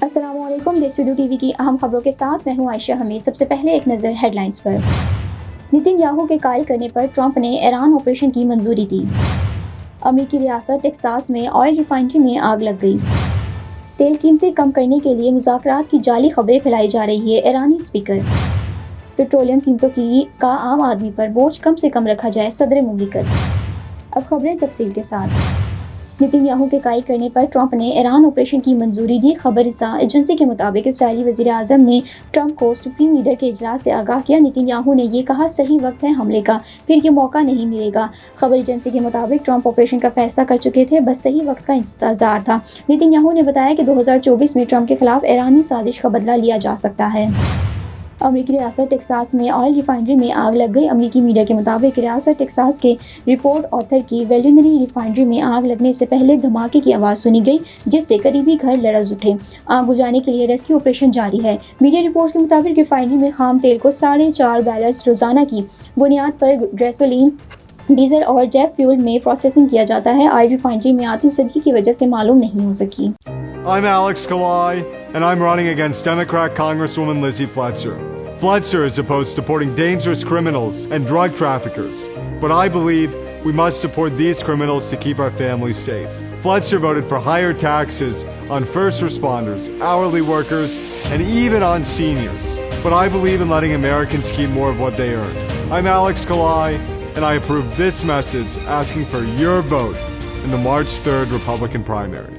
السلام علیکم، دیسی اردو ٹی وی کی اہم خبروں کے ساتھ میں ہوں عائشہ حمید۔ سب سے پہلے ایک نظر ہیڈ لائنز پر۔ نتن یاہو کے قائل کرنے پر ٹرمپ نے ایران آپریشن کی منظوری دی۔ امریکی ریاست ٹیکساس میں آئل ریفائنری میں آگ لگ گئی۔ تیل قیمتیں کم کرنے کے لیے مذاکرات کی جعلی خبریں پھیلائی جا رہی ہے، ایرانی اسپیکر۔ پیٹرولیم قیمتوں کا عام آدمی پر بوجھ کم سے کم رکھا جائے، صدر مملکت۔ اب خبریں تفصیل کے ساتھ۔ نتن یاہو کے قائل کرنے پر ٹرمپ نے ایران آپریشن کی منظوری دی۔ خبر رساں ایجنسی کے مطابق اسرائیلی وزیر اعظم نے ٹرمپ کو سپریم لیڈر کے اجلاس سے آگاہ کیا۔ نتن یاہو نے یہ کہا، صحیح وقت ہے حملے کا، پھر یہ موقع نہیں ملے گا۔ خبر ایجنسی کے مطابق ٹرمپ آپریشن کا فیصلہ کر چکے تھے، بس صحیح وقت کا انتظار تھا۔ نتن یاہو نے بتایا کہ 2024 میں ٹرمپ کے خلاف ایرانی سازش کا بدلہ لیا جا سکتا ہے۔ امریکی ریاست ٹیکساس میں آئل ریفائنری میں آگ لگ گئی۔ امریکی میڈیا کے مطابق ریاست ٹیکساس کے رپورٹ آتھر کی ویلینری ریفائنری میں آگ لگنے سے پہلے دھماکے کی آواز سنی گئی، جس سے قریبی گھر لرز اٹھے۔ آگ بجھانے کے لیے ریسکیو آپریشن جاری ہے۔ میڈیا رپورٹ کے مطابق ریفائنری میں خام تیل کو 4.5 بیرلز روزانہ کی بنیاد پر گیسولین، ڈیزل اور جیٹ فیول میں پروسیسنگ کیا جاتا ہے۔ آئل ریفائنری میں آتش زدگی کی وجہ سے معلوم نہیں ہو سکی۔ I'm Alex Kalai, and I'm running against Democrat Congresswoman Lizzie Fletcher. Fletcher is opposed to deporting dangerous criminals and drug traffickers, but I believe we must deport these criminals to keep our families safe. Fletcher voted for higher taxes on first responders, hourly workers, and even on seniors. But I believe in letting Americans keep more of what they earn. I'm Alex Kalai, and I approve this message asking for your vote in the March 3rd Republican primary.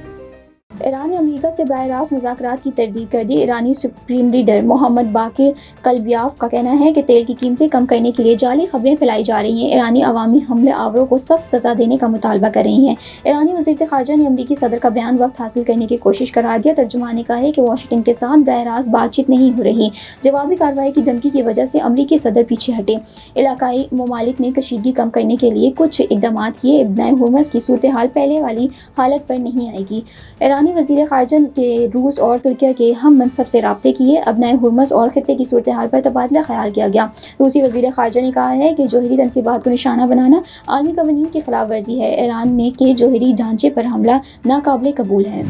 Iran نے امریکہ سے براہ راست مذاکرات کی تردید کر دی۔ ایرانی supreme leader محمد باقر کلبیاف کا کہنا ہے کہ تیل کی قیمتیں کم کرنے کے لیے جعلی خبریں پھیلائی جا رہی ہیں۔ ایرانی عوامی حملے آوروں کو سخت سزا دینے کا مطالبہ کر رہی ہیں۔ ایرانی وزیر خارجہ نے امریکی صدر کا بیان وقت حاصل کرنے کی کوشش قرار دیا۔ ترجمان نے کہا ہے کہ واشنگٹن کے ساتھ براہ راست بات چیت نہیں ہو رہی۔ جوابی کارروائی کی دھمکی کی وجہ سے امریکی صدر پیچھے ہٹے۔ علاقائی ممالک نے کشیدگی کم کرنے کے لیے کچھ اقدامات کیے۔ ابنۂ ہرمز کی صورتحال پہلے والی حالت پر نہیں آئے گی۔ ایرانی وزیر خارجہ کے روس اور ترکیہ کے ہم منصب سے رابطے کیے۔ ابنۂ ہرمز اور خطے کی صورتحال پر تبادلہ خیال کیا گیا۔ روسی وزیر خارجہ نے کہا ہے کہ جوہری تنصیبات کو نشانہ بنانا عالمی قوانین کی خلاف ورزی ہے۔ ایران نے کے جوہری ڈھانچے پر حملہ ناقابل قبول ہے۔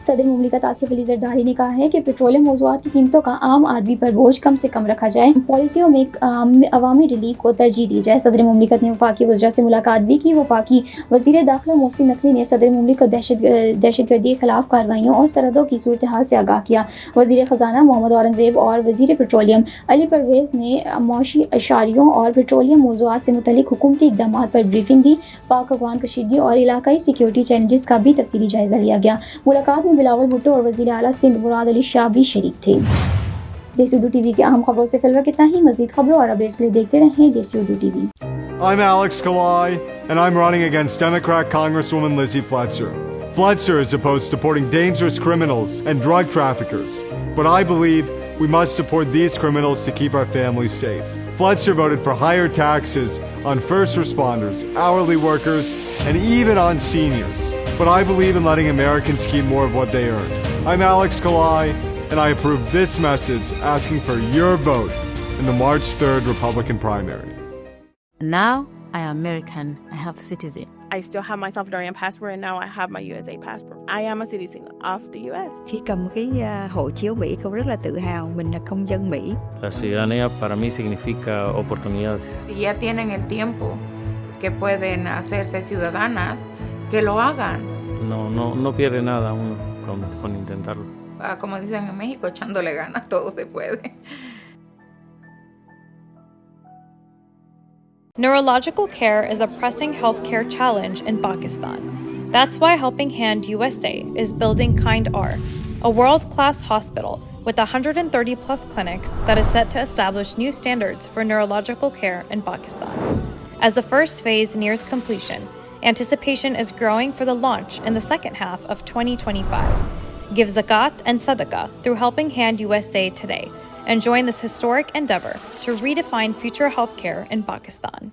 صدر مملکت آصف علی زرداری نے کہا ہے کہ پیٹرولیم موضوعات کی قیمتوں کا عام آدمی پر بوجھ کم سے کم رکھا جائے، پالیسیوں میں عوامی ریلیف کو ترجیح دی جائے۔ صدر مملکت نے وفاقی وزراء سے ملاقات بھی کی۔ وفاقی وزیر داخلہ محسن نقوی نے صدر مملکت کو دہشت گردی کے خلاف کارروائیوں اور سرحدوں کی صورتحال سے آگاہ کیا۔ وزیر خزانہ محمد اورنگزیب اور وزیر پیٹرولیم علی پرویز نے معاشی اشاریوں اور پیٹرولیم موضوعات سے متعلق حکومتی اقدامات پر بریفنگ دی۔ پاک افغان کشیدگی اور علاقائی سیکیورٹی چیلنجز کا بھی تفصیلی جائزہ لیا گیا۔ ملاقات میں بلاول بھٹو اور وزیر اعلیٰ سندھ مراد علی شاہ بھی شریک تھے۔ دیسی اردو ٹی وی کی اہم خبروں سے فی الوقت اتنا ہی۔ مزید خبروں اور اپڈیٹس کے لیے دیکھتے رہیں دیسی Urdu T V. I'm Alex Kalai, and I'm running against Democrat Congresswoman Lizzie Fletcher. Fletcher is opposed to deporting dangerous criminals and drug traffickers, but I believe we must deport these criminals to keep our families safe. Fletcher voted for higher taxes on first responders, hourly workers, and even on seniors. But I believe in letting Americans keep more of what they earn. I'm Alex Kalai, and I approve this message asking for your vote in the March 3rd Republican primary. Now I am American. I have citizen. I still have my Salvadorian passport, and now I have my USA passport. I am a citizen of the US. Khi cầm cái hộ chiếu Mỹ, cô rất là tự hào mình là công dân Mỹ. La ciudadanía para mí significa oportunidades. Si ya tienen el tiempo que pueden hacerse ciudadanas, que lo hagan. No pierde nada uno con intentarlo. Como dicen en México, echándole ganas, todo se puede. Neurological care is a pressing healthcare challenge in Pakistan. That's why Helping Hand USA is building KindR, a world-class hospital with 130-plus clinics that is set to establish new standards for neurological care in Pakistan. As the first phase nears completion, anticipation is growing for the launch in the second half of 2025. Give zakat and sadaqah through Helping Hand USA today and join this historic endeavor to redefine future healthcare in Pakistan.